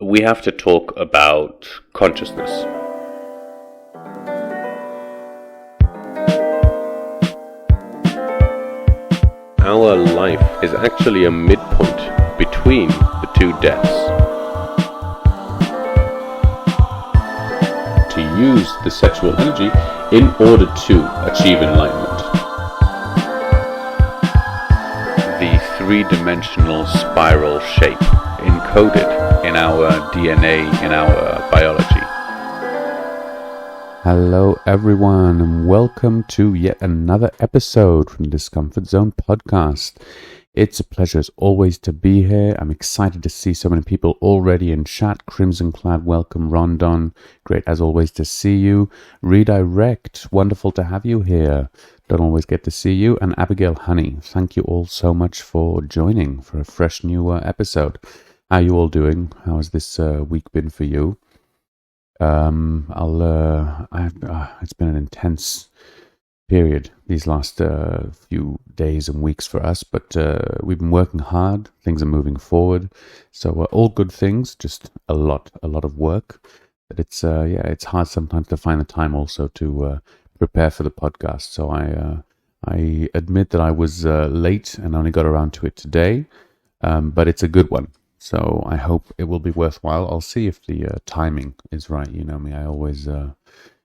we have to talk about consciousness. Our life is actually a midpoint between the two deaths. To use the sexual energy in order to achieve enlightenment. The three-dimensional spiral shape encoded in our DNA, in our biology. Hello everyone and welcome to yet another episode from the Discomfort-Zone podcast. It's a pleasure as always to be here. I'm excited to see so many people already in chat. Crimson Clad, welcome. Rondon, great as always to see you. Redirect, wonderful to have you here. Don't always get to see you. And Abigail Honey, thank you all so much for joining for a fresh new episode. How are you all doing? How has this week been for you? It's been an intense period these last few days and weeks for us, but we've been working hard. Things are moving forward, so all good things. Just a lot of work. But it's hard sometimes to find the time also to prepare for the podcast. So I admit that I was late and only got around to it today, but it's a good one. So I hope it will be worthwhile. I'll see if the timing is right. You know me, I always,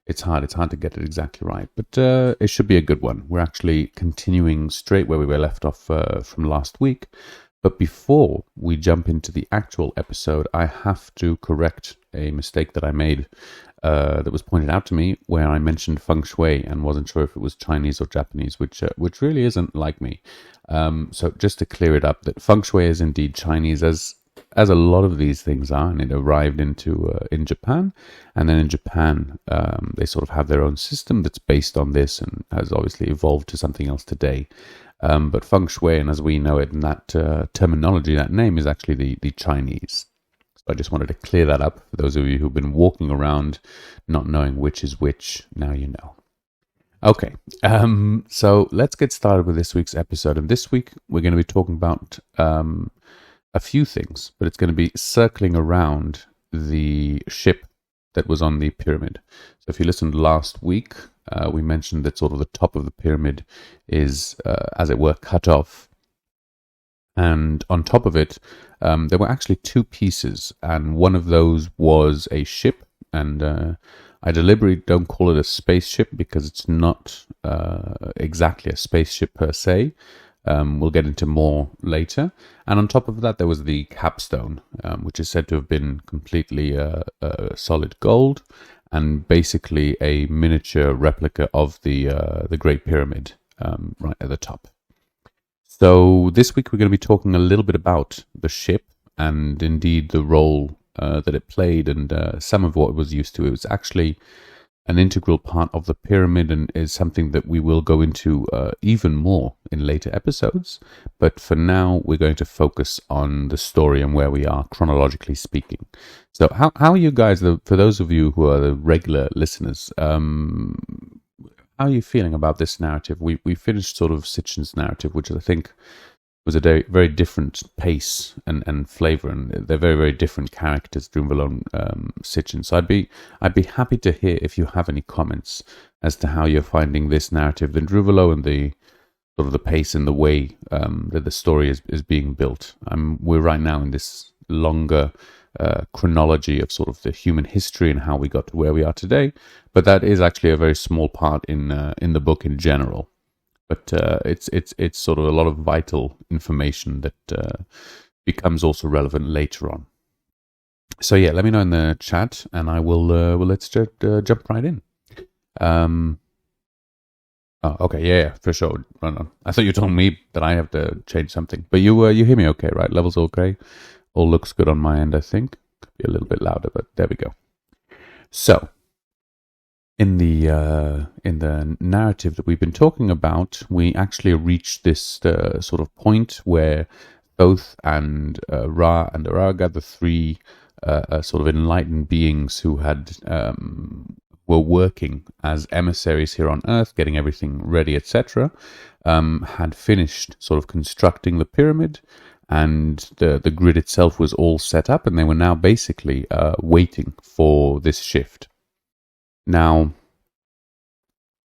it's hard to get it exactly right, but it should be a good one. We're actually continuing straight where we were left off from last week. But before we jump into the actual episode, I have to correct a mistake that I made that was pointed out to me, where I mentioned feng shui and wasn't sure if it was Chinese or Japanese, which really isn't like me. So just to clear it up, that feng shui is indeed Chinese, as a lot of these things are, and it arrived in Japan, and then in Japan they sort of have their own system that's based on this and has obviously evolved to something else today. But feng shui, and as we know it in that terminology, that name is actually the Chinese. So I just wanted to clear that up for those of you who've been walking around not knowing which is which. Now you know. Okay, so let's get started with this week's episode. And this week we're going to be talking about a few things, but it's going to be circling around the ship that was on the pyramid. So if you listened last week, we mentioned that sort of the top of the pyramid is, as it were, cut off. And on top of it, there were actually two pieces, and one of those was a ship. And I deliberately don't call it a spaceship because it's not exactly a spaceship per se. We'll get into more later. And on top of that, there was the capstone, which is said to have been completely solid gold and basically a miniature replica of the Great Pyramid right at the top. So this week we're going to be talking a little bit about the ship and indeed the role that it played and some of what it was used to. It was actually an integral part of the pyramid and is something that we will go into even more in later episodes. But for now, we're going to focus on the story and where we are chronologically speaking. So how are you guys, for those of you who are the regular listeners, how are you feeling about this narrative? We finished sort of Sitchin's narrative, which I think was a very, very different pace and flavor, and they're very, very different characters, Drunvalo and Sitchin. So I'd be happy to hear if you have any comments as to how you're finding this narrative, the Drunvalo and the sort of the pace and the way that the story is being built. We're right now in this longer chronology of sort of the human history and how we got to where we are today, but that is actually a very small part in the book in general. But it's sort of a lot of vital information that becomes also relevant later on. So yeah, let me know in the chat, and I will. Let's just jump right in. Oh, okay, yeah, for sure. No. I thought you told me that I have to change something, but you hear me okay, right? Levels okay. All looks good on my end, I think. Could be a little bit louder, but there we go. So. In the narrative that we've been talking about, we actually reached this sort of point where Thoth and Ra and Araga, the three sort of enlightened beings who had were working as emissaries here on Earth, getting everything ready, etc., had finished sort of constructing the pyramid, and the grid itself was all set up, and they were now basically waiting for this shift. Now,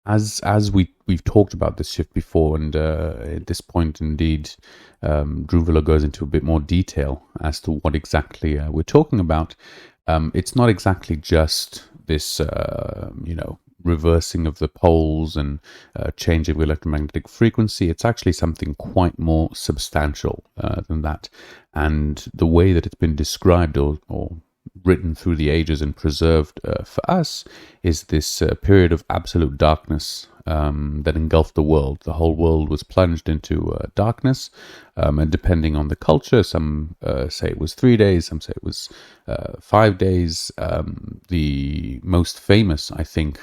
as we've talked about this shift before, and at this point, indeed, Drunvalo goes into a bit more detail as to what exactly we're talking about. It's not exactly just this, reversing of the poles and change of electromagnetic frequency. It's actually something quite more substantial than that. And the way that it's been described or written through the ages and preserved for us is this period of absolute darkness that engulfed the world. The whole world was plunged into darkness, and depending on the culture, some say it was 3 days, some say it was 5 days. The most famous, I think,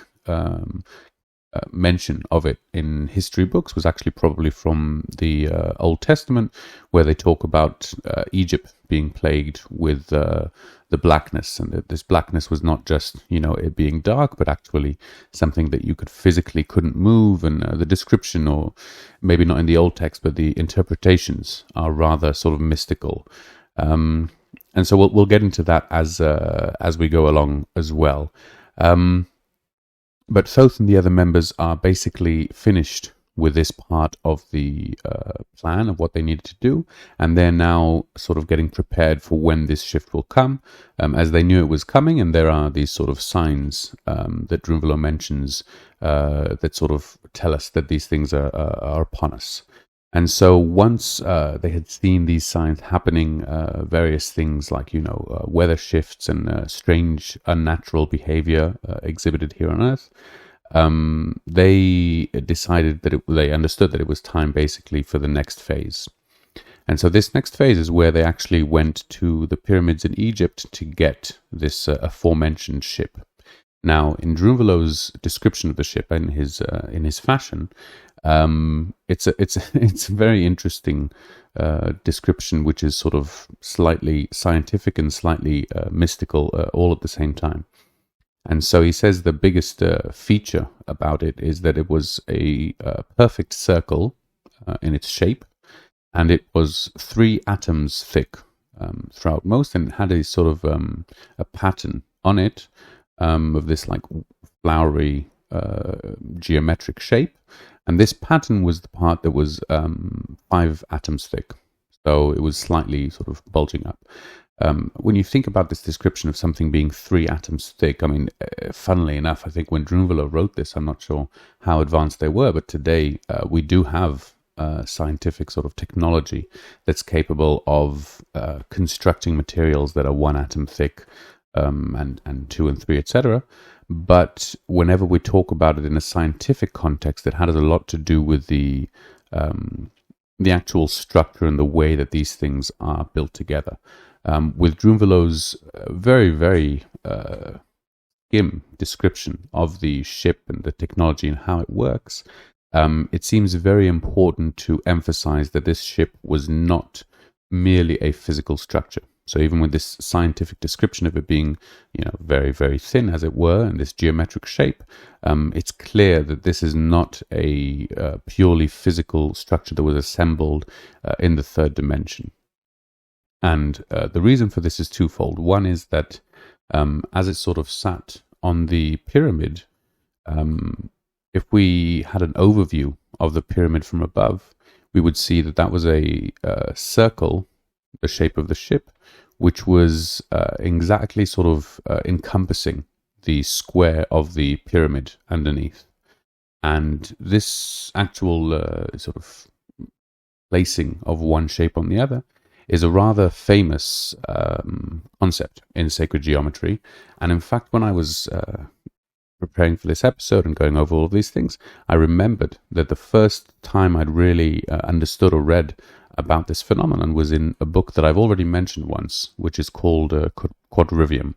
mention of it in history books was actually probably from the Old Testament, where they talk about Egypt being plagued with the blackness, and that this blackness was not just it being dark, but actually something that you could physically couldn't move. And the description, or maybe not in the old text, but the interpretations are rather sort of mystical. And so we'll get into that as we go along as well. But Thoth and the other members are basically finished with this part of the plan of what they needed to do, and they're now sort of getting prepared for when this shift will come, as they knew it was coming. And there are these sort of signs that Drunvalo mentions that sort of tell us that these things are upon us. And so once they had seen these signs happening, various things like, weather shifts and strange, unnatural behavior exhibited here on Earth, they decided that they understood that it was time basically for the next phase. And so this next phase is where they actually went to the pyramids in Egypt to get this aforementioned ship. Now, in Drunvalo's description of the ship and in his fashion, it's a very interesting description, which is sort of slightly scientific and slightly mystical all at the same time. And so he says the biggest feature about it is that it was a perfect circle in its shape, and it was 3 atoms thick throughout most, and it had a sort of a pattern on it of this like flowery geometric shape. And this pattern was the part that was 5 atoms thick. So it was slightly sort of bulging up. When you think about this description of something being 3 atoms thick, I mean, funnily enough, I think when Drunvalo wrote this, I'm not sure how advanced they were, but today we do have scientific sort of technology that's capable of constructing materials that are 1 atom thick, and 2 and 3, etc. But whenever we talk about it in a scientific context, it has a lot to do with the actual structure and the way that these things are built together. With Drunvalo's very, very skim description of the ship and the technology and how it works, it seems very important to emphasize that this ship was not merely a physical structure. So even with this scientific description of it being, very, very thin, as it were, and this geometric shape, it's clear that this is not a purely physical structure that was assembled in the 3rd dimension. And the reason for this is twofold. One is that as it sort of sat on the pyramid, if we had an overview of the pyramid from above, we would see that that was a circle, the shape of the ship, which was exactly sort of encompassing the square of the pyramid underneath. And this actual sort of placing of one shape on the other is a rather famous concept in sacred geometry. And in fact, when I was preparing for this episode and going over all of these things, I remembered that the first time I'd really understood or read about this phenomenon was in a book that I've already mentioned once, which is called Quadrivium.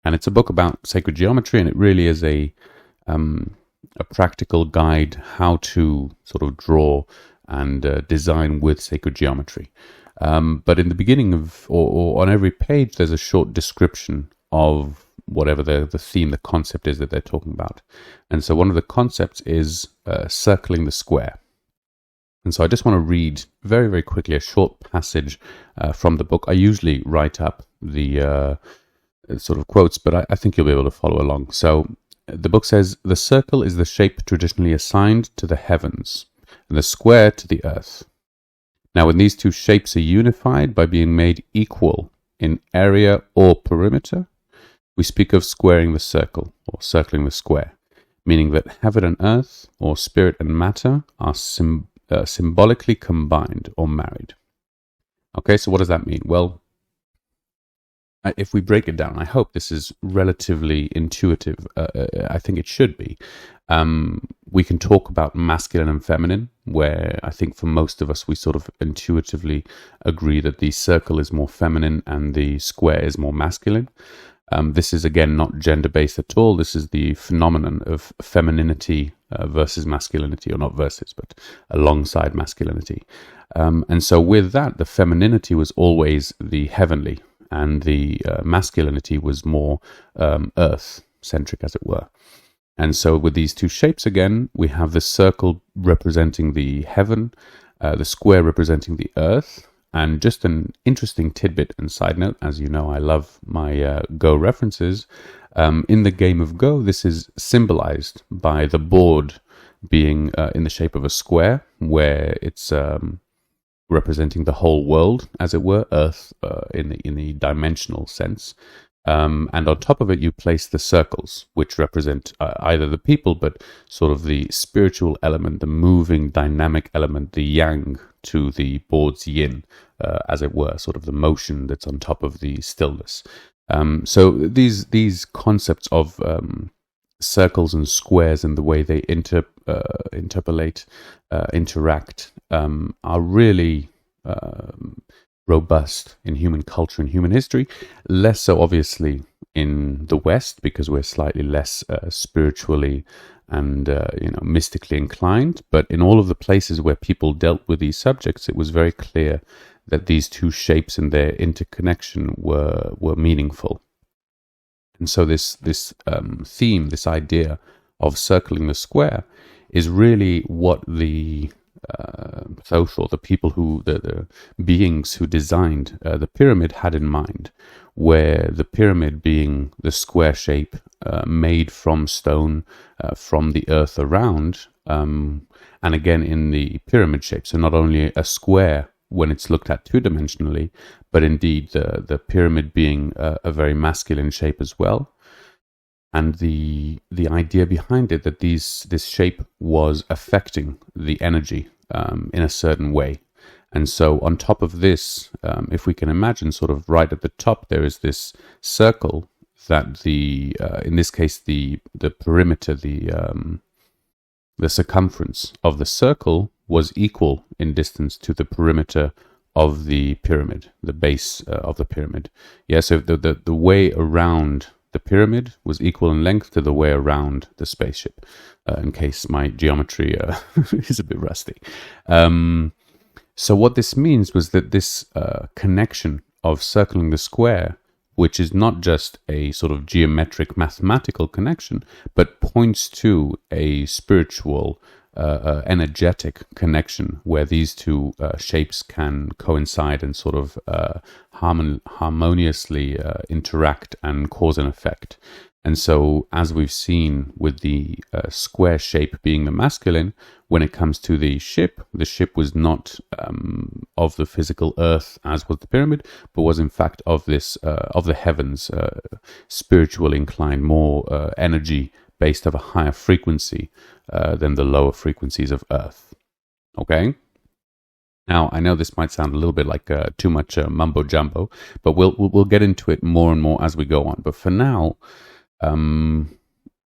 And it's a book about sacred geometry, and it really is a practical guide how to sort of draw and design with sacred geometry. But in the beginning of, or on every page, there's a short description of whatever the theme, the concept is that they're talking about. And so one of the concepts is circling the square. And so I just want to read very, very quickly a short passage from the book. I usually write up the sort of quotes, but I think you'll be able to follow along. So the book says, "The circle is the shape traditionally assigned to the heavens, and the square to the earth. Now, when these two shapes are unified by being made equal in area or perimeter, we speak of squaring the circle, or circling the square, meaning that heaven and earth, or spirit and matter, are symbolically combined or married." Okay, so what does that mean? Well, if we break it down, I hope this is relatively intuitive. I think it should be. We can talk about masculine and feminine, where I think for most of us, we sort of intuitively agree that the circle is more feminine and the square is more masculine. This is, again, not gender-based at all. This is the phenomenon of femininity versus masculinity, or not versus, but alongside masculinity. And so with that, the femininity was always the heavenly, and the masculinity was more earth-centric, as it were. And so with these two shapes, again, we have the circle representing the heaven, the square representing the earth. And just an interesting tidbit and side note, as you know, I love my Go references. In the game of Go, this is symbolized by the board being in the shape of a square, where it's representing the whole world, as it were, Earth in the dimensional sense. And on top of it, you place the circles, which represent either the people, but sort of the spiritual element, the moving, dynamic element, the yang to the board's yin, as it were, sort of the motion that's on top of the stillness. So these concepts of circles and squares and the way they interpolate, interact, are really robust in human culture and human history. Less so, obviously, in the West, because we're slightly less spiritually and mystically inclined. But in all of the places where people dealt with these subjects, it was very clear that these two shapes and their interconnection were meaningful. And so this theme, this idea of circling the square, is really what the Thoth, or the people the beings who designed the pyramid, had in mind, where the pyramid being the square shape made from stone, from the earth around, and again in the pyramid shape. So not only a square when it's looked at two-dimensionally, but indeed the pyramid being a very masculine shape as well. And the idea behind it, that this shape was affecting the energy in a certain way. And so on top of this, if we can imagine, sort of right at the top, there is this circle that in this case, the perimeter, the circumference of the circle was equal in distance to the perimeter of the pyramid, the base of the pyramid. Yeah, so the way around the pyramid was equal in length to the way around the spaceship, in case my geometry is a bit rusty. So what this means was that this connection of circling the square, which is not just a sort of geometric mathematical connection, but points to a spiritual, energetic connection where these two shapes can coincide and sort of harmoniously interact and cause an effect. And so, as we've seen with the square shape being the masculine, when it comes to the ship was not of the physical earth, as was the pyramid, but was in fact of the heavens, spiritual inclined, more energy based of a higher frequency than the lower frequencies of earth. Okay? Now, I know this might sound a little bit like too much mumbo jumbo, but we'll get into it more and more as we go on. But for now,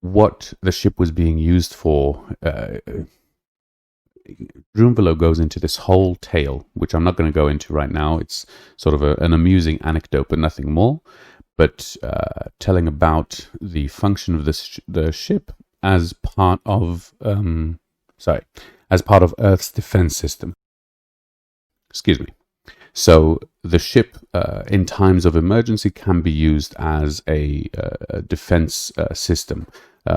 what the ship was being used for, Drunvalo goes into this whole tale, which I'm not going to go into right now. It's sort of an amusing anecdote, but nothing more. But telling about the function of the ship as part of Earth's defense system. Excuse me. So the ship, in times of emergency, can be used as a defense system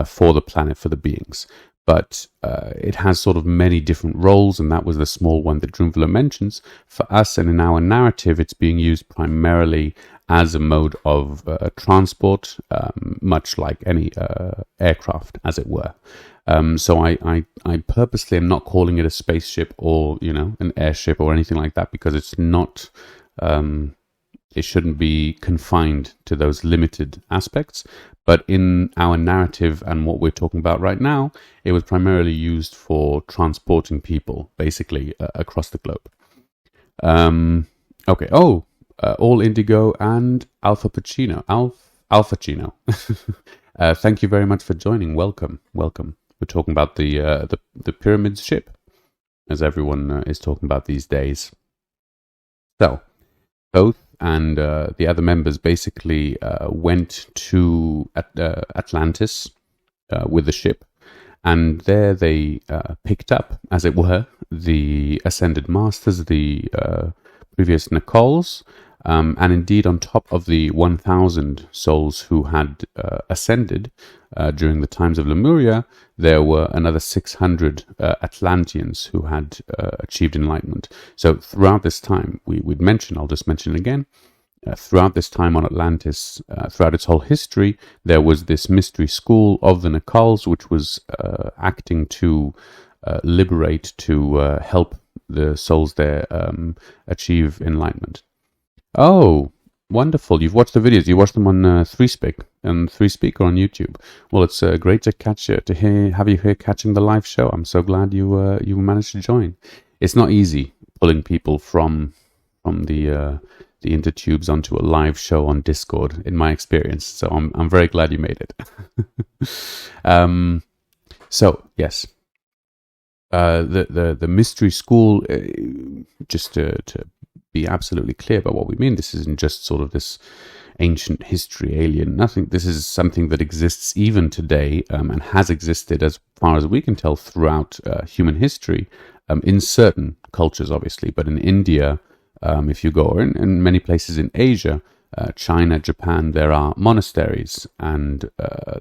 for the planet, for the beings. but it has sort of many different roles, and that was the small one that Drunvalo mentions. For us and in our narrative, it's being used primarily as a mode of transport, much like any aircraft, as it were. So I purposely am not calling it a spaceship or, an airship or anything like that, because it's not, it shouldn't be confined to those limited aspects. But in our narrative and what we're talking about right now, it was primarily used for transporting people, basically, across the globe. Okay. Oh, all indigo and Alpha Pacino. Alpha Chino. Thank you very much for joining. Welcome. We're talking about the Pyramids ship, as everyone is talking about these days. So, Thoth and the other members basically went to Atlantis with the ship, and there they picked up, as it were, the Ascended Masters, the previous Nicoles, and indeed on top of the 1,000 souls who had ascended during the times of Lemuria, there were another 600 Atlanteans who had achieved enlightenment. So throughout this time, we'd mentioned, I'll just mention it again, throughout this time on Atlantis, throughout its whole history, there was this mystery school of the Nicoles, which was acting to liberate, to help the souls there achieve enlightenment. Oh, wonderful. You've watched the videos. You watched them on 3Speak and 3Speak or on YouTube. Well, it's great to have you here catching the live show. I'm so glad you managed to join. It's not easy pulling people from the intertubes onto a live show on Discord, in my experience. So I'm very glad you made it. So yes, the mystery school, just to be absolutely clear about what we mean. This isn't just sort of this ancient history alien. Nothing. This is something that exists even today, and has existed, as far as we can tell, throughout human history, in certain cultures, obviously. But in India, if you go, or in many places in Asia, China, Japan, there are monasteries, and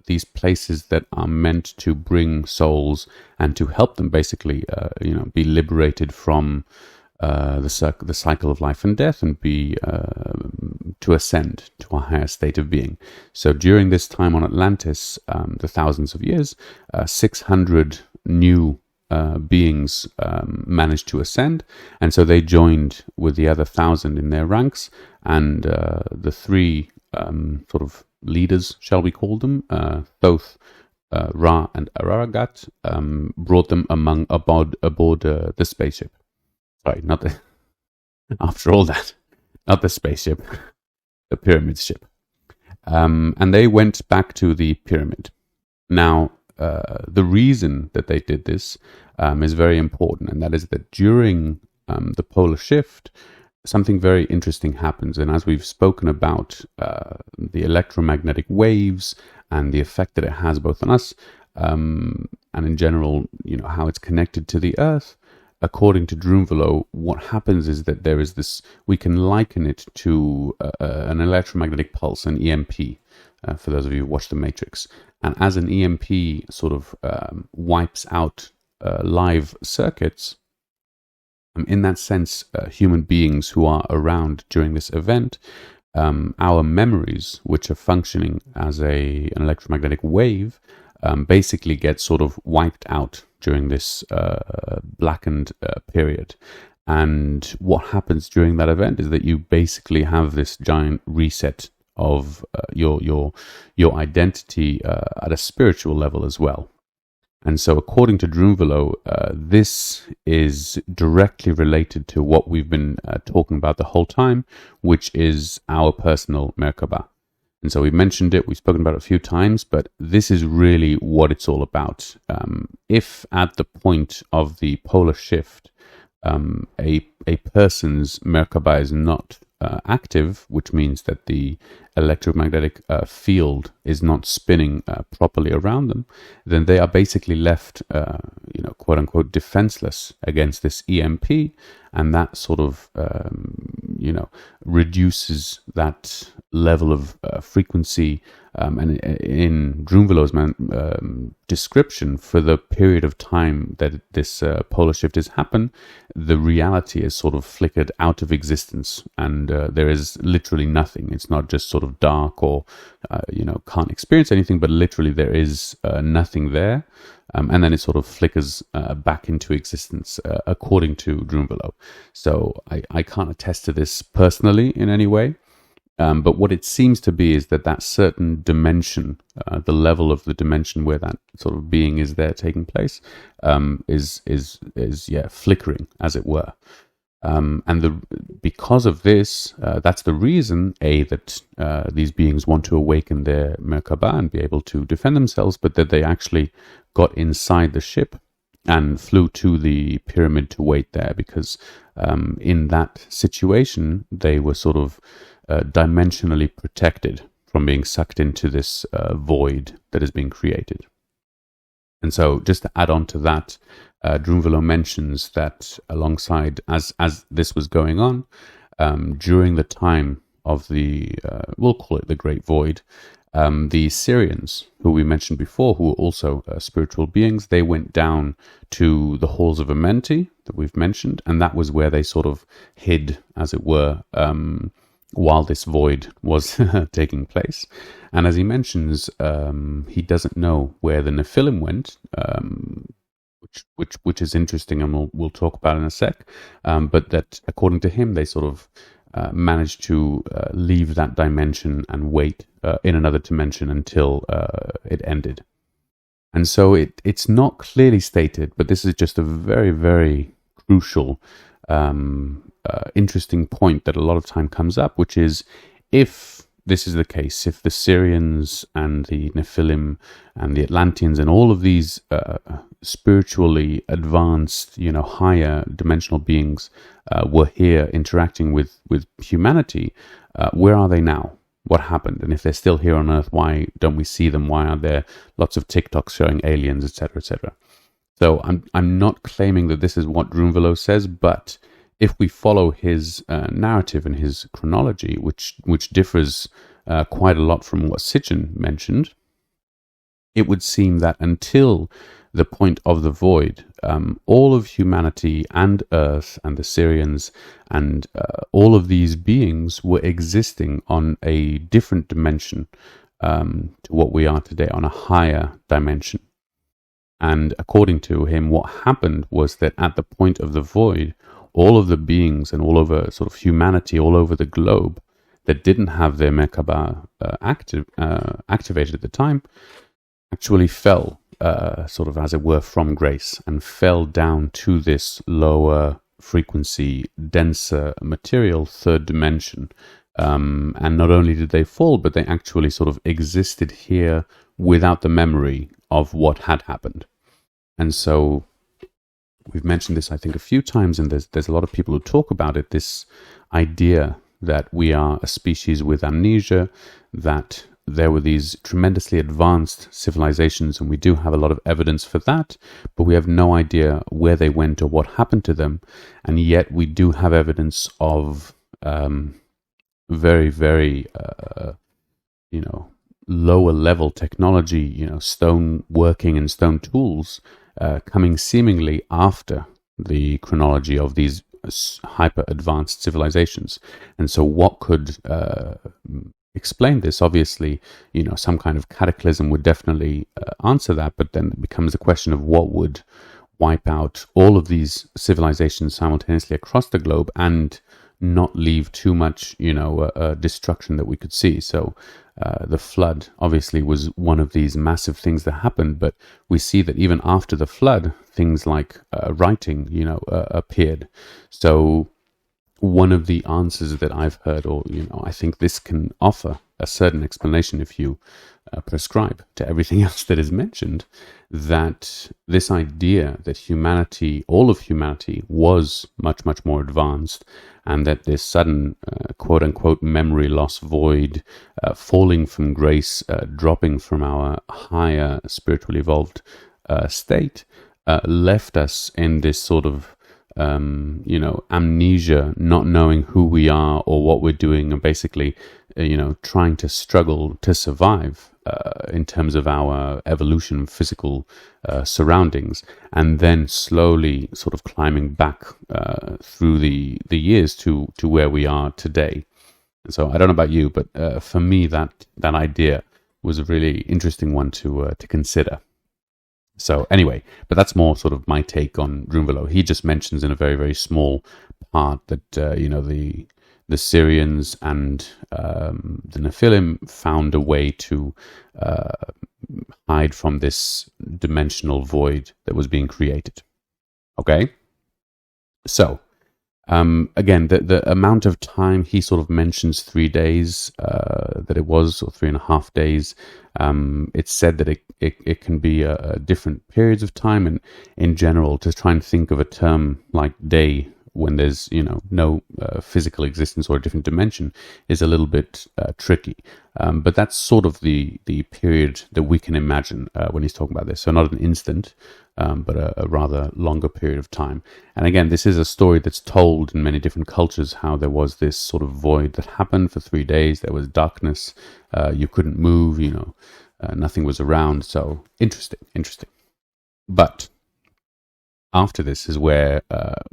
these places that are meant to bring souls and to help them basically, be liberated from the cycle of life and death, and be to ascend to a higher state of being. So during this time on Atlantis, the thousands of years, 600 new beings managed to ascend, and so they joined with the other 1,000 in their ranks, and the three sort of leaders, shall we call them, Thoth, Ra, and Ararat, brought them aboard the spaceship. Sorry, not the. After all that, not the spaceship, the pyramid ship, and they went back to the pyramid. Now, the reason that they did this is very important, and that is that during the polar shift, something very interesting happens. And as we've spoken about the electromagnetic waves and the effect that it has both on us and in general, how it's connected to the Earth, according to Drunvalo, what happens is that there is this, we can liken it to an electromagnetic pulse, an EMP, for those of you who watch The Matrix. And as an EMP sort of wipes out live circuits, in that sense, human beings who are around during this event, our memories, which are functioning as an electromagnetic wave, basically get sort of wiped out during this blackened period. And what happens during that event is that you basically have this giant reset of your identity at a spiritual level as well. And so according to Drunvalo, this is directly related to what we've been talking about the whole time, which is our personal Merkaba. And so we've mentioned it, we've spoken about it a few times, but this is really what it's all about. If at the point of the polar shift, a person's Merkaba is not active, which means that the electromagnetic field is not spinning properly around them, then they are basically left, quote unquote, defenseless against this EMP, and that sort of, reduces that level of frequency. And in Drunvalo's description, for the period of time that this polar shift has happened, the reality is sort of flickered out of existence, and there is literally nothing. It's not just sort of dark or, can't experience anything, but literally there is nothing there. And then it sort of flickers back into existence, according to Drunvalo. So I can't attest to this personally in any way. But what it seems to be is that certain dimension, the level of the dimension where that sort of being is there taking place, is flickering, as it were. And because of this, that's the reason, that these beings want to awaken their Merkaba and be able to defend themselves, but that they actually got inside the ship and flew to the pyramid to wait there, because in that situation, they were sort of dimensionally protected from being sucked into this void that is being created. And so just to add on to that, Drunvalo mentions that alongside, as this was going on, during the time of the, we'll call it the Great Void, the Syrians, who we mentioned before, who were also spiritual beings, they went down to the halls of Amenti that we've mentioned, and that was where they sort of hid, as it were, while this void was taking place. And as he mentions, he doesn't know where the Nephilim went, which is interesting, and we'll talk about in a sec. But that, according to him, they sort of managed to leave that dimension and wait in another dimension until it ended. And so it's not clearly stated, but this is just a very, very crucial, interesting point that a lot of time comes up, which is, if this is the case, if the Syrians and the Nephilim and the Atlanteans and all of these spiritually advanced, higher dimensional beings were here interacting with humanity, where are they now? What happened? And if they're still here on Earth, why don't we see them? Why are there lots of TikToks showing aliens, etc., etc.? So I'm not claiming that this is what Drunvalo says, but if we follow his narrative and his chronology, which differs quite a lot from what Sitchin mentioned, it would seem that until the point of the void, all of humanity and Earth and the Syrians and all of these beings were existing on a different dimension to what we are today, on a higher dimension. And according to him, what happened was that at the point of the void, all of the beings and all over sort of humanity all over the globe that didn't have their Merkaba activated at the time actually fell, sort of as it were, from grace, and fell down to this lower frequency, denser material, third dimension. And not only did they fall, but they actually sort of existed here without the memory of what had happened. And so we've mentioned this, I think, a few times, and there's a lot of people who talk about it, this idea that we are a species with amnesia, that there were these tremendously advanced civilizations, and we do have a lot of evidence for that, but we have no idea where they went or what happened to them. And yet we do have evidence of very, very, lower level technology, stone working and stone tools coming seemingly after the chronology of these hyper advanced civilizations. And so what could explain this? Obviously, some kind of cataclysm would definitely answer that, but then it becomes a question of what would wipe out all of these civilizations simultaneously across the globe and not leave too much, destruction that we could see. So the flood obviously was one of these massive things that happened, but we see that even after the flood, things like writing, appeared. So one of the answers that I've heard, or I think this can offer a certain explanation if you prescribe to everything else that is mentioned, that this idea that humanity, all of humanity, was much, much more advanced, and that this sudden quote-unquote memory loss void, falling from grace, dropping from our higher spiritually evolved state, left us in this sort of amnesia, not knowing who we are or what we're doing, and basically, trying to struggle to survive in terms of our evolution, physical surroundings, and then slowly sort of climbing back through the years to where we are today. And so I don't know about you, but for me, that idea was a really interesting one to consider. So anyway, but that's more sort of my take on Drunvalo. He just mentions in a very, very small part that, the Syrians and the Nephilim found a way to hide from this dimensional void that was being created. Okay? So, again, the amount of time he sort of mentions 3 days that it was, or 3.5 days. It's said that it can be different periods of time, and in general, to try and think of a term like day when there's no physical existence or a different dimension is a little bit tricky. But that's sort of the period that we can imagine when he's talking about this. So not an instant, but a rather longer period of time. And again, this is a story that's told in many different cultures, how there was this sort of void that happened for 3 days. There was darkness. You couldn't move, nothing was around. So interesting. But after this is where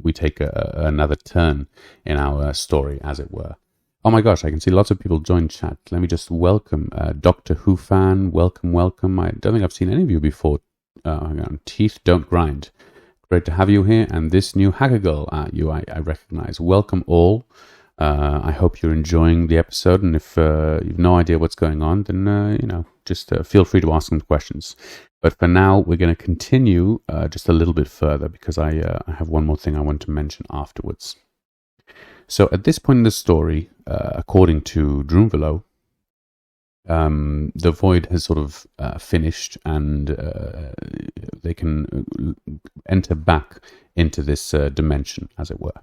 we take another turn in our story, as it were. Oh my gosh, I can see lots of people join chat. Let me just welcome Doctor Who fan. Welcome. I don't think I've seen any of you before. Hang on. Teeth Don't Grind. Great to have you here. And this new hacker girl I recognize. Welcome all. I hope you're enjoying the episode. And if you've no idea what's going on, then, just feel free to ask some questions. But for now, we're going to continue just a little bit further, because I have one more thing I want to mention afterwards. So at this point in the story, according to Drunvalo, the void has sort of finished, and they can enter back into this dimension, as it were.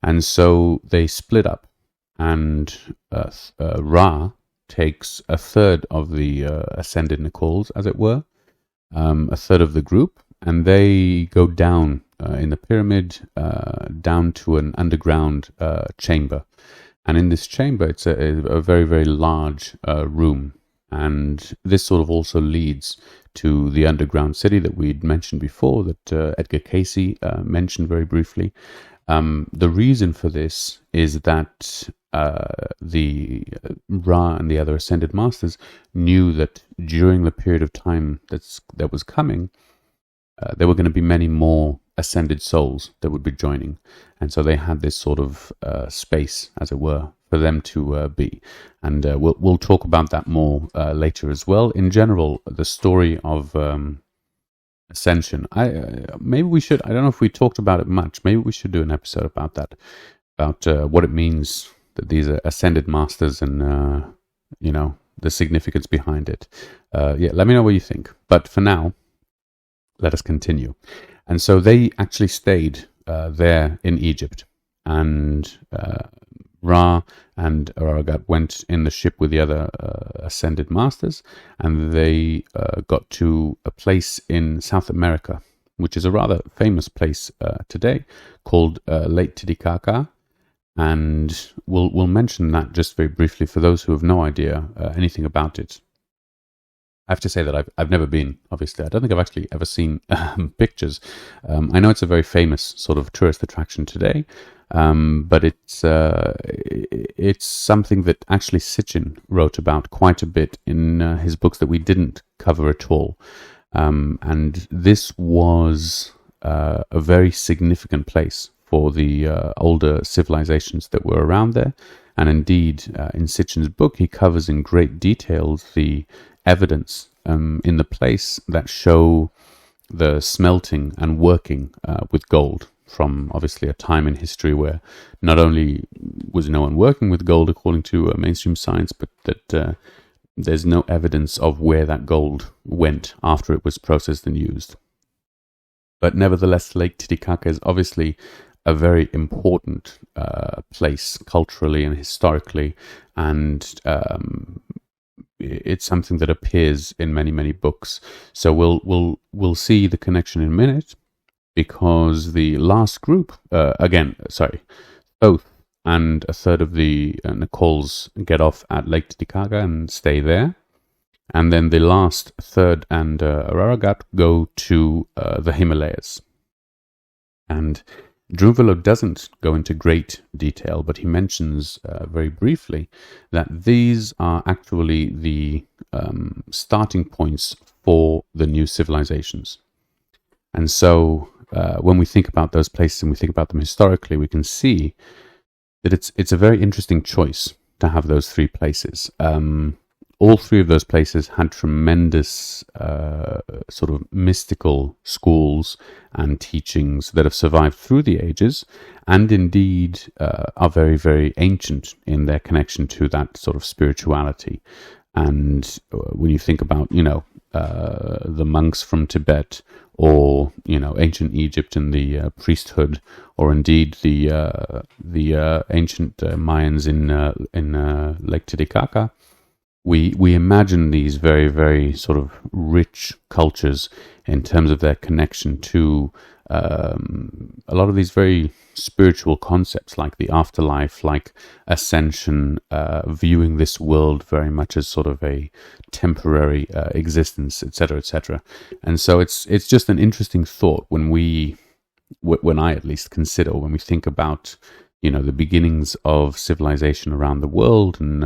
And so they split up, and Ra takes a third of the ascended Nicole, as it were, a third of the group, and they go down in the pyramid, down to an underground chamber. And in this chamber, it's a very, very large room. And this sort of also leads to the underground city that we'd mentioned before, that Edgar Casey mentioned very briefly. The reason for this is that the Ra and the other ascended masters knew that during the period of time that was coming, there were going to be many more ascended souls that would be joining, and so they had this sort of space, as it were, for them to be. And we'll talk about that more later as well. In general, the story of ascension. Maybe we should. I don't know if we talked about it much. Maybe we should do an episode about that, about what it means that these are ascended masters, and the significance behind it. Let me know what you think. But for now, let us continue. And so they actually stayed there in Egypt, and Ra and Aragat went in the ship with the other ascended masters, and they got to a place in South America, which is a rather famous place today, called Lake Titicaca. And we'll mention that just very briefly for those who have no idea anything about it. I have to say that I've never been, obviously. I don't think I've actually ever seen pictures. I know it's a very famous sort of tourist attraction today, but it's something that actually Sitchin wrote about quite a bit in his books that we didn't cover at all. And this was a very significant place for the older civilizations that were around there. And indeed, in Sitchin's book, he covers in great detail the evidence in the place that show the smelting and working with gold from obviously a time in history where not only was no one working with gold according to mainstream science, but that there's no evidence of where that gold went after it was processed and used. But nevertheless, Lake Titicaca is obviously a very important place culturally and historically, and it's something that appears in many, many books. So we'll see the connection in a minute, because the last group, Thoth and a third of the Nicoles get off at Lake Titicaca and stay there. And then the last third and Araragat go to the Himalayas. And Druvalo doesn't go into great detail, but he mentions very briefly that these are actually the starting points for the new civilizations. And so when we think about those places and we think about them historically, we can see that it's a very interesting choice to have those three places. All three of those places had tremendous sort of mystical schools and teachings that have survived through the ages, and indeed are very, very ancient in their connection to that sort of spirituality. And when you think about, the monks from Tibet, or ancient Egypt and the priesthood, or indeed the ancient Mayans in Lake Titicaca, we imagine these very, very sort of rich cultures in terms of their connection to a lot of these very spiritual concepts, like the afterlife, like ascension, viewing this world very much as sort of a temporary existence, etc., etc. And so it's just an interesting thought when I at least consider, when we think about the beginnings of civilization around the world, and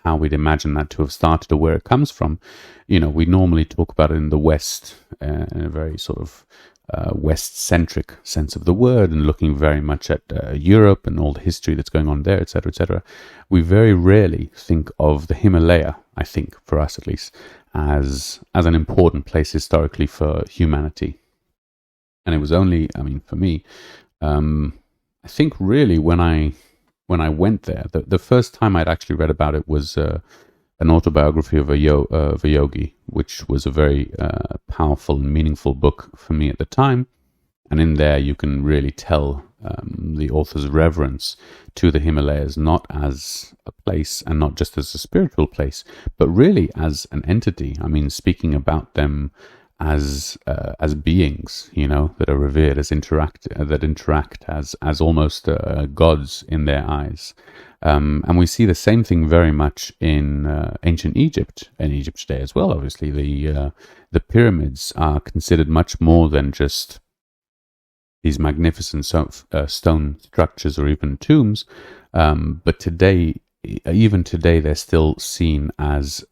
how we'd imagine that to have started, or where it comes from. We normally talk about it in the West, in a very sort of West-centric sense of the word, and looking very much at Europe and all the history that's going on there, etc., etc. We very rarely think of the Himalaya, I think, for us at least, as an important place historically for humanity. And it was only, for me, I think really when I went there, the first time I'd actually read about it was an autobiography of a yogi, which was a very powerful and meaningful book for me at the time. And in there you can really tell the author's reverence to the Himalayas, not as a place and not just as a spiritual place, but really as an entity. Speaking about them as beings, that are revered, that interact as almost gods in their eyes. And we see the same thing very much in ancient Egypt, and Egypt today as well. Obviously, the pyramids are considered much more than just these magnificent stone structures or even tombs. But today, even today, they're still seen as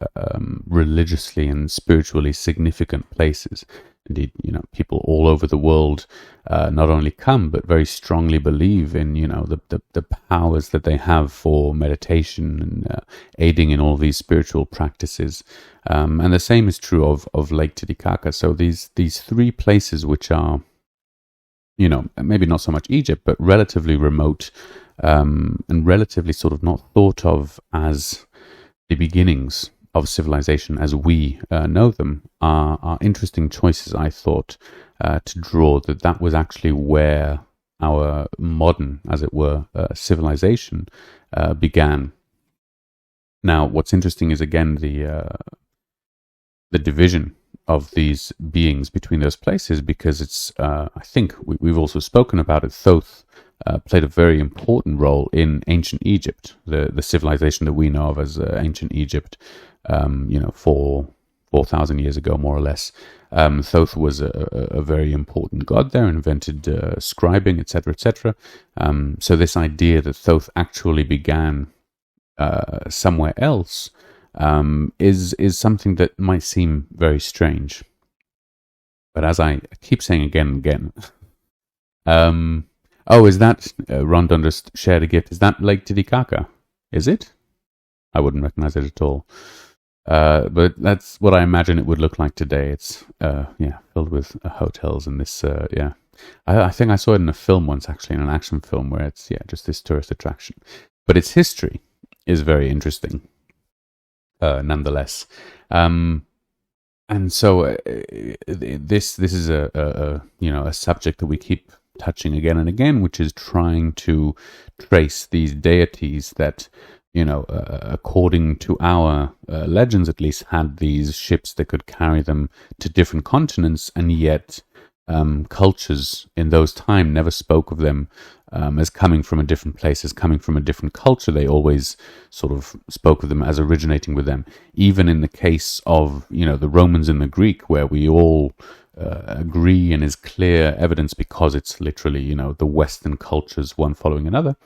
religiously and spiritually significant places. Indeed, people all over the world not only come, but very strongly believe in, the powers that they have for meditation and aiding in all these spiritual practices. And the same is true of Lake Titicaca. So these three places, which are, maybe not so much Egypt, but relatively remote, and relatively sort of not thought of as the beginnings of civilization as we know them, are interesting choices, I thought, to draw that was actually where our modern, as it were, civilization began. Now, what's interesting is, again, the division of these beings between those places, because it's, I think we've also spoken about it, Thoth played a very important role in ancient Egypt, the civilization that we know of as ancient Egypt, 4,000 years ago, more or less. Thoth was a very important god there, invented scribing, etc., etc. So this idea that Thoth actually began somewhere else is something that might seem very strange. But as I keep saying again and again, is that Rondon just shared a gift? Is that Lake Titicaca? Is it? I wouldn't recognize it at all. But that's what I imagine it would look like today. It's filled with hotels and this. I think I saw it in a film once, actually, in an action film, where it's just this tourist attraction. But its history is very interesting. nonetheless. And so this is a subject that we keep touching again and again, which is trying to trace these deities that, according to our legends at least, had these ships that could carry them to different continents, and yet cultures in those times never spoke of them as coming from a different place, as coming from a different culture. They always sort of spoke of them as originating with them. Even in the case of, the Romans and the Greek, where we all agree and is clear evidence, because it's literally, the Western cultures, one following another,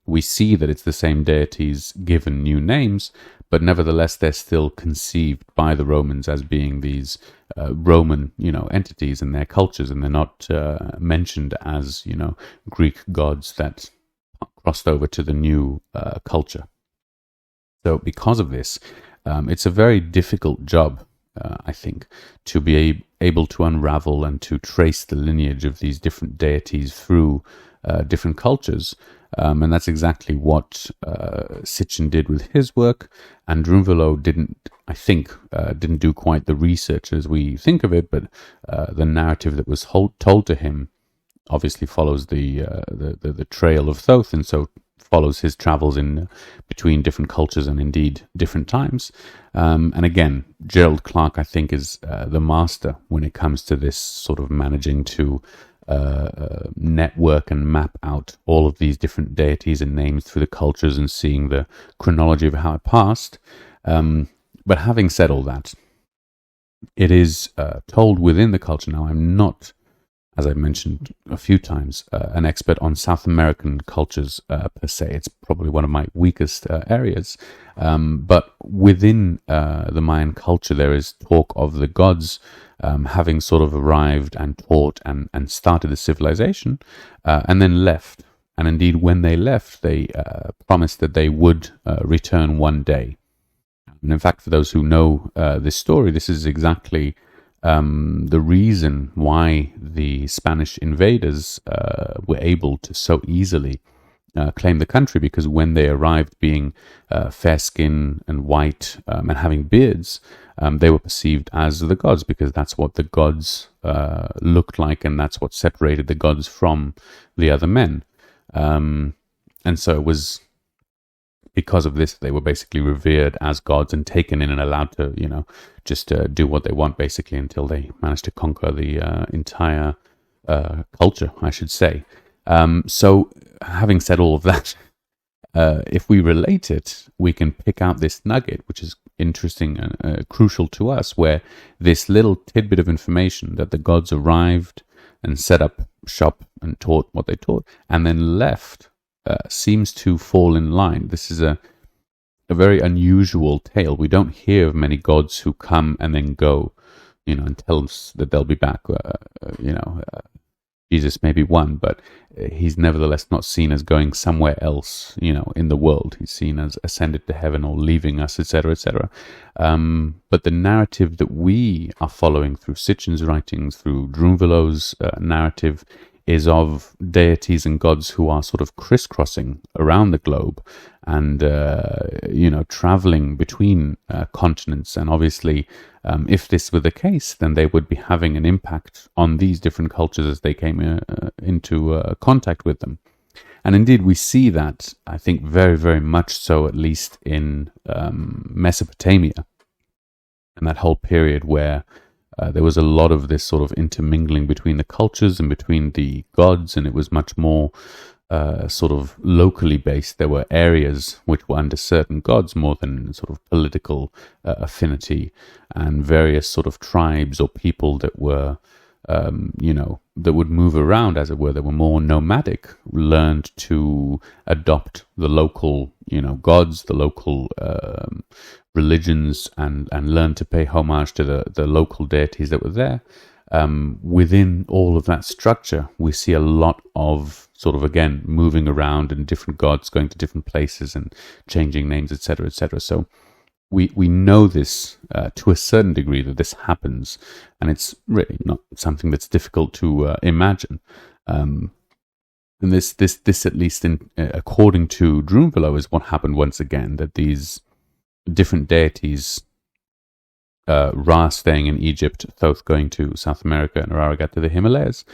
we see that it's the same deities given new names, but nevertheless they're still conceived by the Romans as being these Roman, entities in their cultures, and they're not mentioned as, Greek gods that crossed over to the new culture. So because of this, it's a very difficult job, I think, to be able to unravel and to trace the lineage of these different deities through different cultures. And that's exactly what Sitchin did with his work, and Drunvalo didn't do quite the research as we think of it, but the narrative that was told to him obviously follows the trail of Thoth, and so follows his travels in between different cultures and indeed different times. And again, Gerald Clark, I think, is the master when it comes to this sort of managing to network and map out all of these different deities and names through the cultures and seeing the chronology of how it passed. But having said all that, it is told within the culture. Now, I'm not, as I've mentioned a few times, an expert on South American cultures per se. It's probably one of my weakest areas. But within the Mayan culture, there is talk of the gods having sort of arrived and taught and started the civilization, and then left. And indeed, when they left, they promised that they would return one day. And in fact, for those who know this story, this is exactly the reason why the Spanish invaders were able to so easily claim the country, because when they arrived being fair-skinned and white and having beards, they were perceived as the gods, because that's what the gods looked like, and that's what separated the gods from the other men. And so it was because of this they were basically revered as gods and taken in and allowed to, just do what they want, basically, until they managed to conquer the entire culture, I should say. So having said all of that, if we relate it, we can pick out this nugget, which is interesting and crucial to us, where this little tidbit of information that the gods arrived and set up shop and taught what they taught and then left seems to fall in line. This is a very unusual tale. We don't hear of many gods who come and then go, and tell us that they'll be back. Jesus may be one, but he's nevertheless not seen as going somewhere else, in the world. He's seen as ascended to heaven or leaving us, etc., etc. But the narrative that we are following through Sitchin's writings, through Drunvalo's narrative, is of deities and gods who are sort of crisscrossing around the globe and, traveling between continents. And obviously, if this were the case, then they would be having an impact on these different cultures as they came into contact with them. And indeed, we see that, I think, very, very much so, at least in Mesopotamia, and that whole period where there was a lot of this sort of intermingling between the cultures and between the gods, and it was much more sort of locally based. There were areas which were under certain gods more than sort of political affinity, and various sort of tribes or people that were, that would move around, as it were, that were more nomadic, learned to adopt the local, gods, the local religions, and learn to pay homage to the local deities that were there. Within all of that structure, we see a lot of sort of, again, moving around and different gods going to different places and changing names, etc., etc. So we know this to a certain degree, that this happens, and it's really not something that's difficult to imagine. And this at least according to Drunvalo, is what happened once again, that these different deities, Ra staying in Egypt, Thoth going to South America, and Ararat to the Himalayas,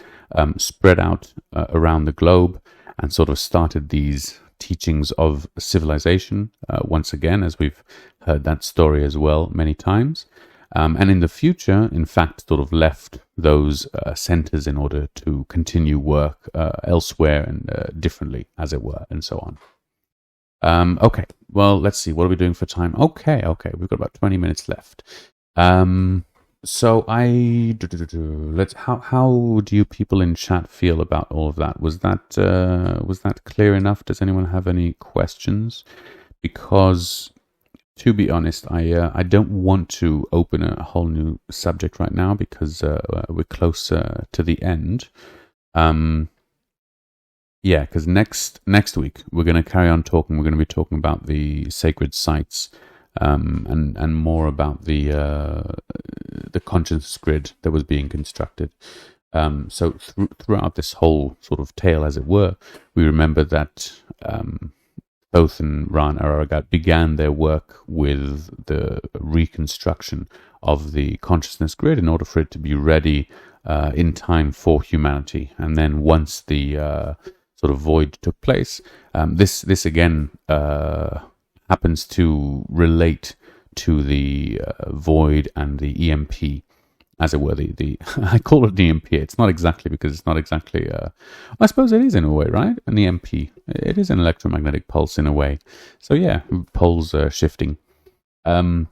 spread out around the globe and sort of started these teachings of civilization once again, as we've heard that story as well many times. And in the future, in fact, sort of left those centers in order to continue work elsewhere and differently, as it were, and so on. Okay, well, let's see. What are we doing for time? Okay. We've got about 20 minutes left. So how do you people in chat feel about all of that? Was that clear enough? Does anyone have any questions? Because, to be honest, I don't want to open a whole new subject right now because we're close to the end. Because next week we're going to carry on talking. We're going to be talking about the sacred sites, and more about the consciousness grid that was being constructed. So throughout this whole sort of tale, as it were, we remember that Thoth and Ra and Ararat began their work with the reconstruction of the consciousness grid in order for it to be ready in time for humanity. And then once the sort of void took place, this again happens to relate to the void and the EMP, as it were. The I call it the EMP. It's not exactly, because it's not exactly. I suppose it is in a way, right? An EMP. It is an electromagnetic pulse in a way. So yeah, poles shifting. So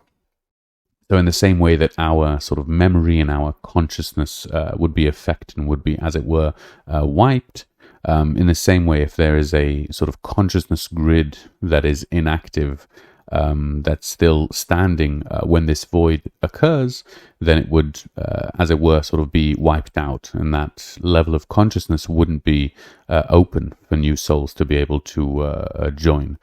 in the same way that our sort of memory and our consciousness would be affected and would be, as it were, wiped. In the same way, if there is a sort of consciousness grid that is inactive, that's still standing when this void occurs, then it would, as it were, sort of be wiped out, and that level of consciousness wouldn't be open for new souls to be able to join,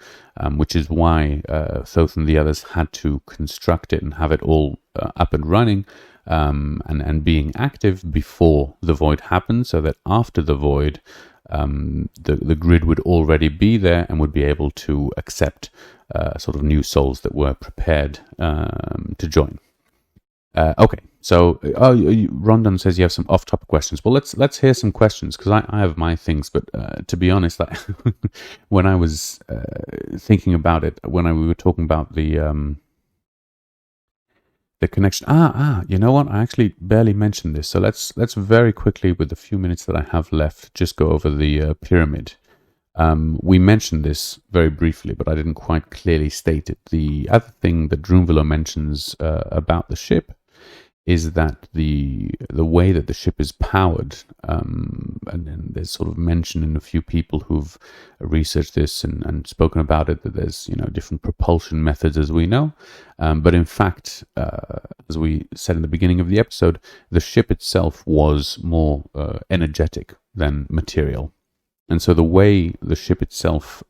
which is why Thoth and the others had to construct it and have it all up and running and being active before the void happened, so that after the void, the grid would already be there and would be able to accept sort of new souls that were prepared to join. Okay, so Rondon says you have some off-topic questions. Well, let's hear some questions, because I have my things. But to be honest, when I was thinking about it, we were talking about the connection. You know what? I actually barely mentioned this. So let's very quickly, with the few minutes that I have left, just go over the pyramid. We mentioned this very briefly, but I didn't quite clearly state it. The other thing that Drunvalo mentions about the ship is that the way that the ship is powered, and there's sort of mention in a few people who've researched this and spoken about it, that there's different propulsion methods, as we know, but in fact, as we said in the beginning of the episode, the ship itself was more energetic than material. And so the way the ship itself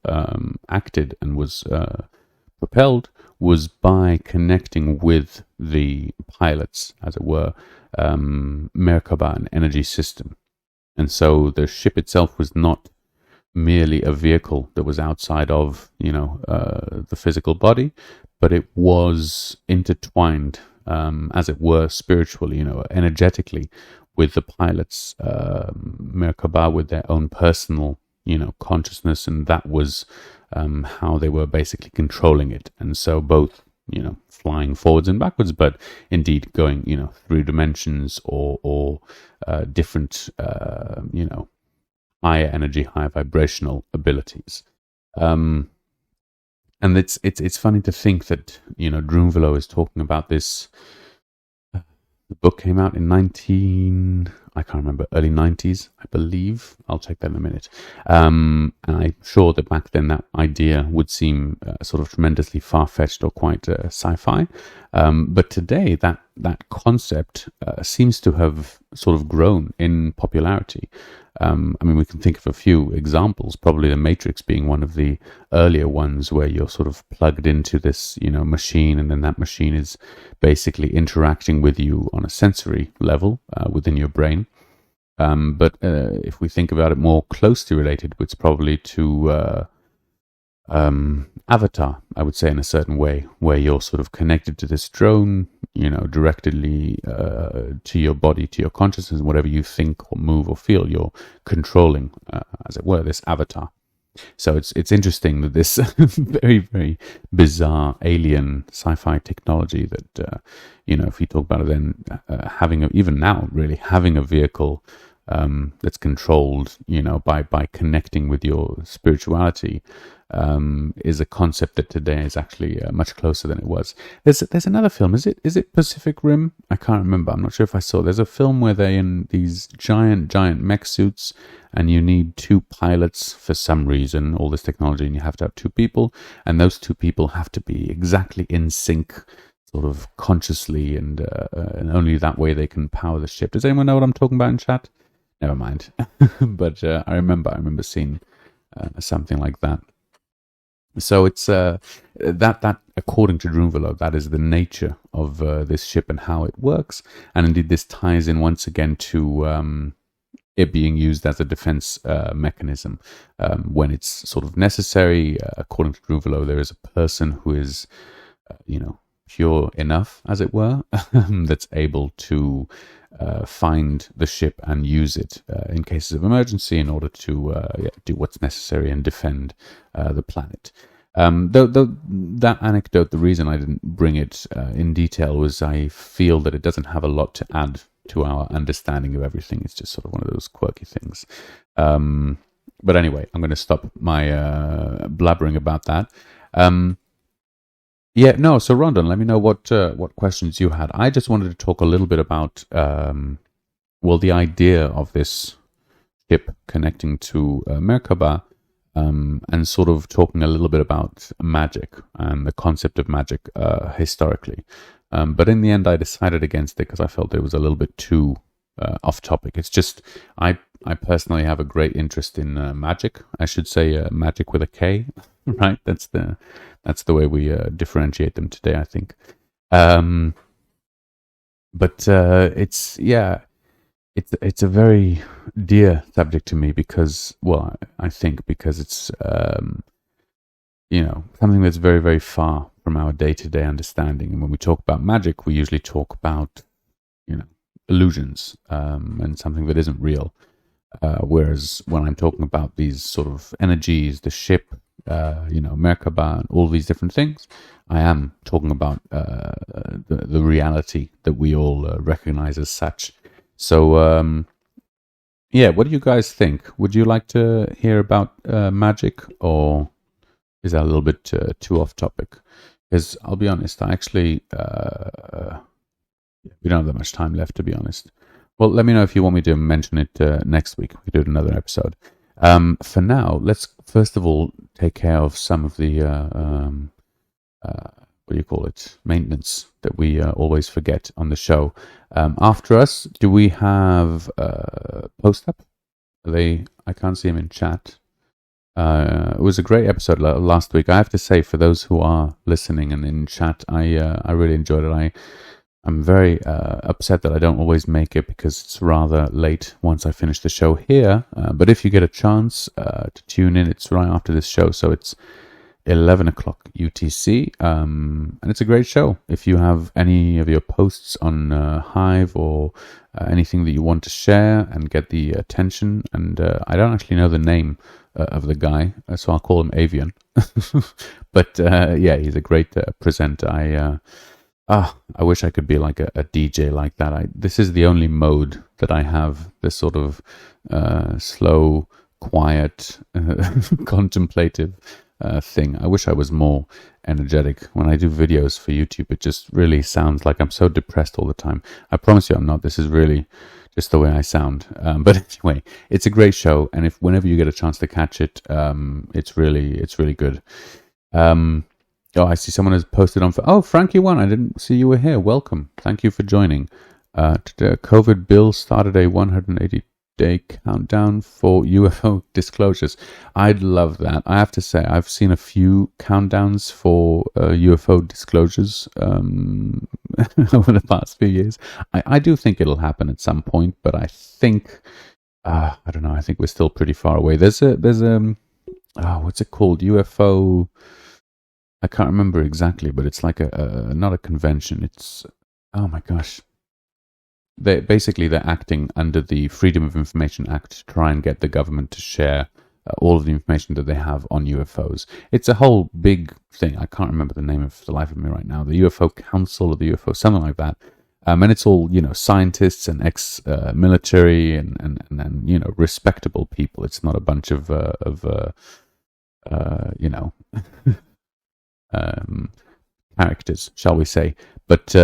acted and was propelled was by connecting with the pilots, as it were, Merkaba, an energy system. And so the ship itself was not merely a vehicle that was outside of, the physical body, but it was intertwined, as it were, spiritually, energetically, with the pilots, Merkaba, with their own personal, consciousness, and that was how they were basically controlling it. And so both, flying forwards and backwards, but indeed going, through dimensions or different, higher energy, higher vibrational abilities. And it's funny to think that, Drunvalo is talking about this. The book came out in I can't remember, early 90s, I believe. I'll check that in a minute. And I'm sure that back then that idea would seem sort of tremendously far-fetched or quite sci-fi. But today that concept seems to have sort of grown in popularity. We can think of a few examples, probably The Matrix being one of the earlier ones, where you're sort of plugged into this, machine, and then that machine is basically interacting with you on a sensory level within your brain. But if we think about it more closely related, it's probably to avatar, I would say, in a certain way, where you're sort of connected to this drone, directly to your body, to your consciousness, whatever you think or move or feel, you're controlling, as it were, this avatar. So it's interesting that this very, very bizarre alien sci-fi technology that, if you talk about it, then even now, really having a vehicle that's controlled, by connecting with your spirituality, is a concept that today is actually much closer than it was. There's another film. Is it Pacific Rim? I can't remember. I'm not sure if I saw. There's a film where they're in these giant mech suits, and you need two pilots for some reason. All this technology, and you have to have two people, and those two people have to be exactly in sync, sort of consciously, and only that way they can power the ship. Does anyone know what I'm talking about in chat? Never mind. But I remember seeing something like that. So it's that according to Drunvalo, that is the nature of this ship and how it works. And indeed, this ties in once again to it being used as a defense mechanism when it's sort of necessary. According to Drunvalo, there is a person who is, pure enough, as it were, that's able to find the ship and use it in cases of emergency in order to do what's necessary and defend the planet. Though that anecdote, the reason I didn't bring it in detail was I feel that it doesn't have a lot to add to our understanding of everything. It's just sort of one of those quirky things. But anyway, I'm going to stop my blabbering about that. So Rondon, let me know what questions you had. I just wanted to talk a little bit about, the idea of this ship connecting to Merkaba, and sort of talking a little bit about magic and the concept of magic historically. But in the end, I decided against it because I felt it was a little bit too off topic. It's just, I personally have a great interest in magic. I should say magic with a K, right? That's the way we differentiate them today, I think. But it's a very dear subject to me because, I think because it's something that's very, very far from our day-to-day understanding. And when we talk about magic, we usually talk about illusions and something that isn't real. Whereas when I'm talking about these sort of energies, the ship, Merkaba, and all these different things, I am talking about the reality that we all recognize as such. So, what do you guys think? Would you like to hear about magic, or is that a little bit too off topic? Because I'll be honest, I actually we don't have that much time left, to be honest. Well, let me know if you want me to mention it next week. We could do another episode. For now, let's first of all take care of some of the maintenance that we always forget on the show. After us, do we have Post Up? I can't see him in chat. It was a great episode last week. I have to say, for those who are listening and in chat, I really enjoyed it. I'm very upset that I don't always make it because it's rather late once I finish the show here. But if you get a chance to tune in, it's right after this show. So it's 11 o'clock UTC. And it's a great show. If you have any of your posts on Hive or anything that you want to share and get the attention, and I don't actually know the name of the guy, so I'll call him Avian. But he's a great presenter. I wish I could be like a DJ like that. This is the only mode that I have, this sort of slow, quiet, contemplative thing. I wish I was more energetic. When I do videos for YouTube, it just really sounds like I'm so depressed all the time. I promise you I'm not. This is really just the way I sound. But anyway, it's a great show, and whenever you get a chance to catch it, it's really good. I see someone has posted on. Frankie1, I didn't see you were here. Welcome. Thank you for joining. Today, COVID bill started a 180-day countdown for UFO disclosures. I'd love that. I have to say, I've seen a few countdowns for UFO disclosures over the past few years. I do think it'll happen at some point, but I think, I don't know, I think we're still pretty far away. There's what's it called? UFO. I can't remember exactly, but it's like not a convention. It's, oh my gosh. They're acting under the Freedom of Information Act to try and get the government to share all of the information that they have on UFOs. It's a whole big thing. I can't remember the name of the life of me right now. The UFO Council or the UFO, something like that. And it's all, scientists and ex-military and respectable people. It's not a bunch of characters, shall we say. But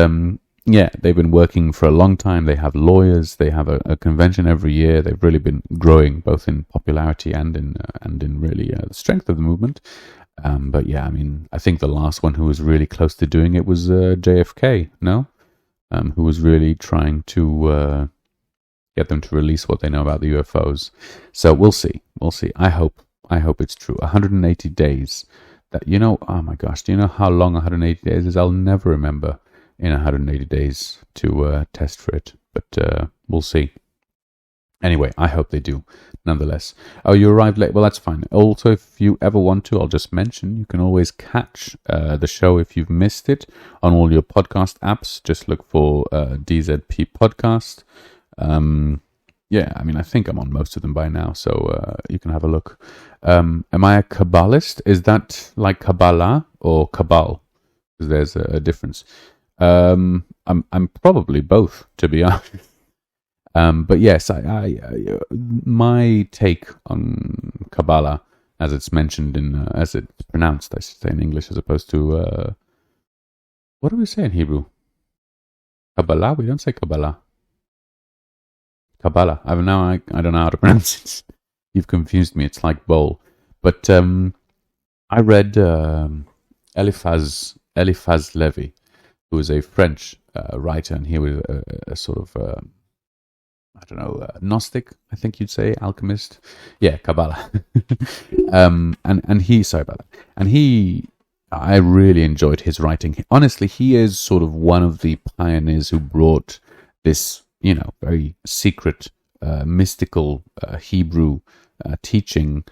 yeah, they've been working for a long time. They have lawyers. They have a convention every year. They've really been growing both in popularity and in really the strength of the movement. But yeah, I mean, I think the last one who was really close to doing it was JFK, no? Who was really trying to get them to release what they know about the UFOs. So we'll see. We'll see. I hope it's true. 180 days. That, oh my gosh, do you know how long 180 days is? I'll never remember in 180 days to test for it, but we'll see. Anyway, I hope they do, nonetheless. Oh, you arrived late? Well, that's fine. Also, if you ever want to, I'll just mention, you can always catch the show if you've missed it on all your podcast apps. Just look for DZP Podcast. Yeah, I mean, I think I'm on most of them by now, so you can have a look. Am I a Kabbalist? Is that like Kabbalah or Kabbal? Because there's a difference. I'm probably both, to be honest. But yes, I my take on Kabbalah, as it's mentioned as it's pronounced, I should say, in English, as opposed to what do we say in Hebrew? Kabbalah? We don't say Kabbalah. Kabbalah. I don't know how to pronounce it. You've confused me. It's like bowl. But I read Eliphaz Levi, who was a French writer, and he was a sort of Gnostic, I think you'd say, alchemist. Yeah, Kabbalah. And he, sorry about that. And I really enjoyed his writing. Honestly, he is sort of one of the pioneers who brought this, very secret, mystical Hebrew teaching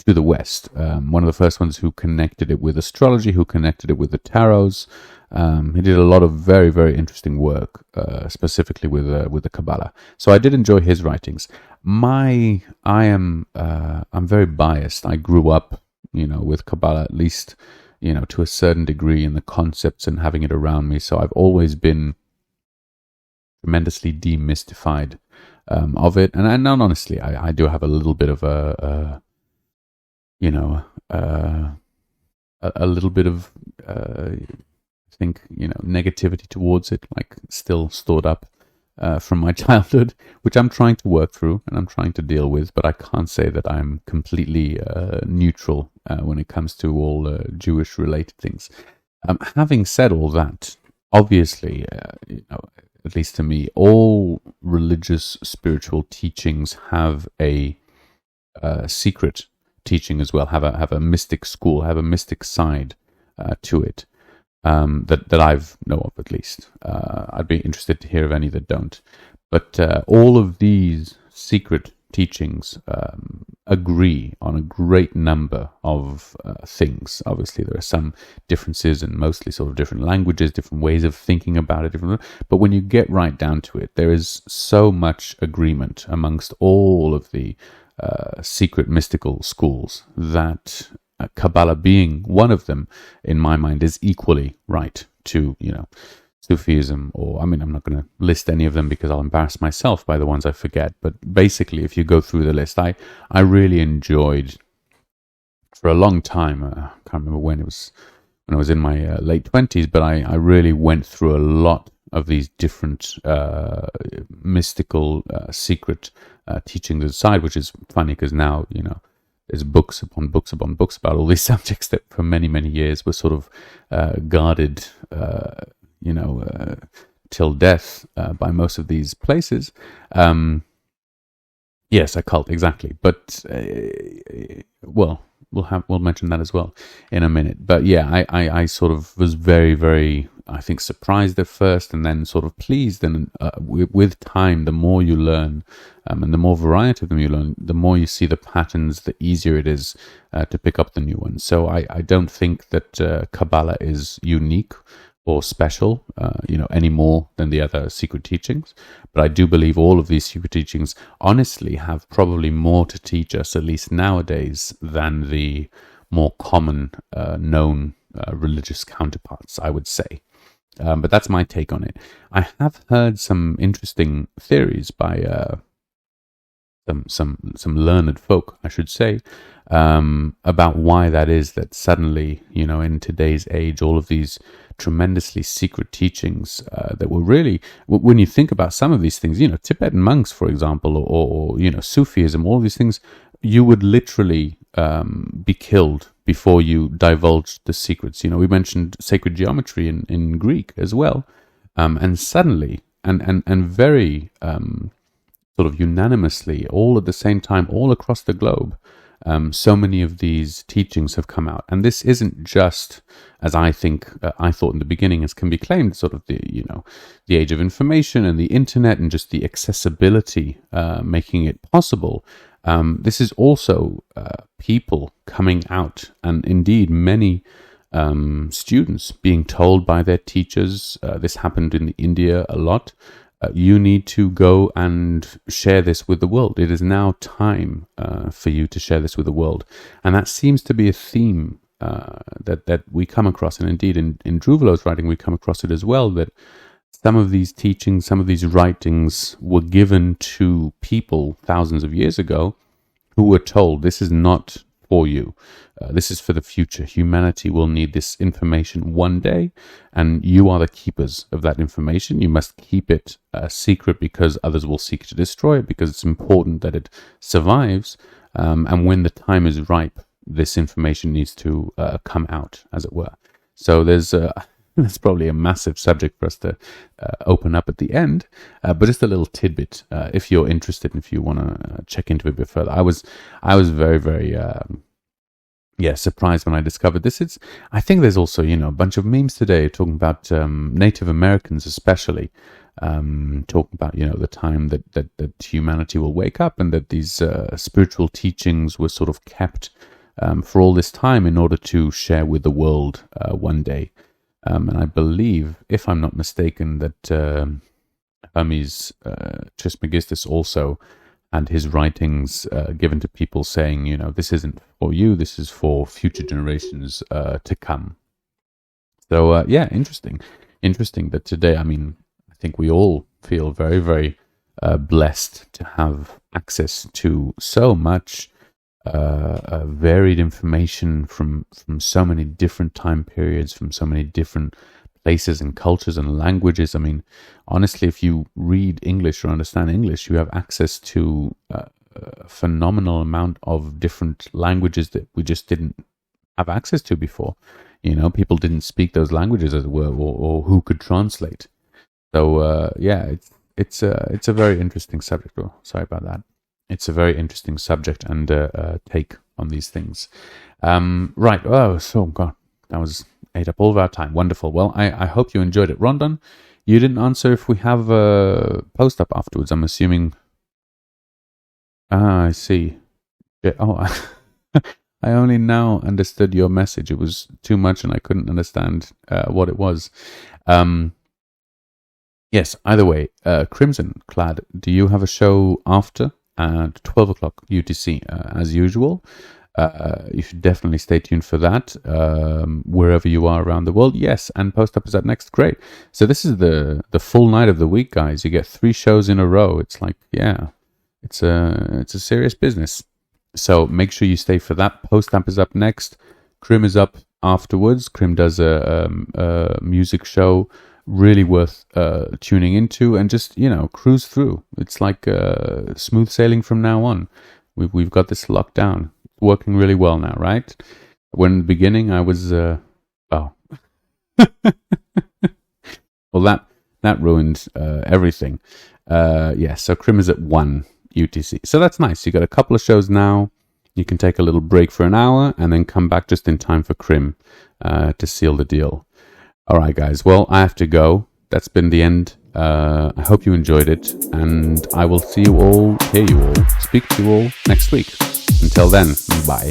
to the West. One of the first ones who connected it with astrology, who connected it with the tarots. He did a lot of very, very interesting work, specifically with the Kabbalah. So I did enjoy his writings. I'm very biased. I grew up, with Kabbalah, at least, to a certain degree, in the concepts and having it around me. So I've always been tremendously demystified of it. And honestly, I do have a little bit of a little bit of I think negativity towards it, like still stored up from my childhood, which I'm trying to work through and I'm trying to deal with. But I can't say that I'm completely neutral when it comes to all Jewish related things. Having said all that, obviously, at least to me, all religious spiritual teachings have a secret teaching as well, have a mystic school, have a mystic side to it, that I've know of, at least. I'd be interested to hear of any that don't. But all of these secret teachings agree on a great number of things. Obviously, there are some differences and mostly sort of different languages, different ways of thinking about it. But when you get right down to it, there is so much agreement amongst all of the secret mystical schools that Kabbalah, being one of them, in my mind, is equally right to, Sufism, or, I'm not going to list any of them because I'll embarrass myself by the ones I forget. But basically, if you go through the list, I really enjoyed, for a long time, I can't remember when I was in my late 20s, but I really went through a lot of these different mystical, secret teachings aside, which is funny because now, there's books upon books upon books about all these subjects that for many, many years were sort of guarded, till death by most of these places. Yes, a cult, exactly. But, we'll mention that as well in a minute. But yeah, I sort of was very, very I think, surprised at first and then sort of pleased. And with time, the more you learn and the more variety of them you learn, the more you see the patterns, the easier it is to pick up the new ones. So I don't think that Kabbalah is unique or special, any more than the other secret teachings. But I do believe all of these secret teachings honestly have probably more to teach us, at least nowadays, than the more common known religious counterparts, I would say. But that's my take on it. I have heard some interesting theories by some learned folk, I should say, about why that is, that suddenly, in today's age, all of these tremendously secret teachings that were really, when you think about some of these things, Tibetan monks, for example, or Sufism, all these things, you would literally be killed before you divulged the secrets. We mentioned sacred geometry in Greek as well, and suddenly, and very sort of unanimously, all at the same time, all across the globe, so many of these teachings have come out. And this isn't just, as I thought in the beginning, as can be claimed, sort of the age of information and the internet and just the accessibility making it possible. This is also people coming out, and indeed many students being told by their teachers. This happened in India a lot. You need to go and share this with the world. It is now time for you to share this with the world. And that seems to be a theme that we come across. And indeed, in Druvalo's writing, we come across it as well, that some of these teachings, some of these writings were given to people thousands of years ago who were told, this is not for you. This is for the future. Humanity will need this information one day, and you are the keepers of that information. You must keep it secret because others will seek to destroy it, because it's important that it survives. And when the time is ripe, this information needs to come out, as it were. So that's probably a massive subject for us to open up at the end, but just a little tidbit if you're interested and if you want to check into it a bit further. I was very, very surprised when I discovered this. I think there's also a bunch of memes today talking about Native Americans, especially talking about the time that humanity will wake up, and that these spiritual teachings were sort of kept for all this time in order to share with the world one day. And I believe, if I'm not mistaken, that Hermes Trismegistus also had his writings given to people saying, this isn't for you, this is for future generations to come. So, interesting. Interesting that today, I think we all feel very, very blessed to have access to so much varied information from so many different time periods, from so many different places and cultures and languages. Honestly, if you read English or understand English, you have access to a phenomenal amount of different languages that we just didn't have access to before. People didn't speak those languages, as it were, or who could translate. So it's a very interesting subject. Oh, sorry about that. It's a very interesting subject and take on these things. Right. Oh, so God, that was ate up all of our time. Wonderful. Well, I hope you enjoyed it. Rondon, you didn't answer if we have a post up afterwards. I'm assuming. I see. Yeah, I only now understood your message. It was too much and I couldn't understand what it was. Yes, either way, Crimson Clad, do you have a show after? At 12 o'clock UTC, as usual. You should definitely stay tuned for that, wherever you are around the world. Yes, and Post Up is up next. Great. So this is the full night of the week, guys. You get 3 shows in a row. It's like, it's a serious business. So make sure you stay for that. Post Up is up next. Krim is up afterwards. Krim does a music show. Really worth tuning into, and just cruise through. It's like smooth sailing from now on. We've got this locked down, working really well now, right? When in the beginning I was well, that ruined everything. So Krim is at 1 UTC, so that's nice. You got a couple of shows now. You can take a little break for an hour and then come back just in time for Krim to seal the deal. Alright guys, well I have to go. That's been the end. I hope you enjoyed it, and I will see you all, hear you all, speak to you all next week. Until then, bye.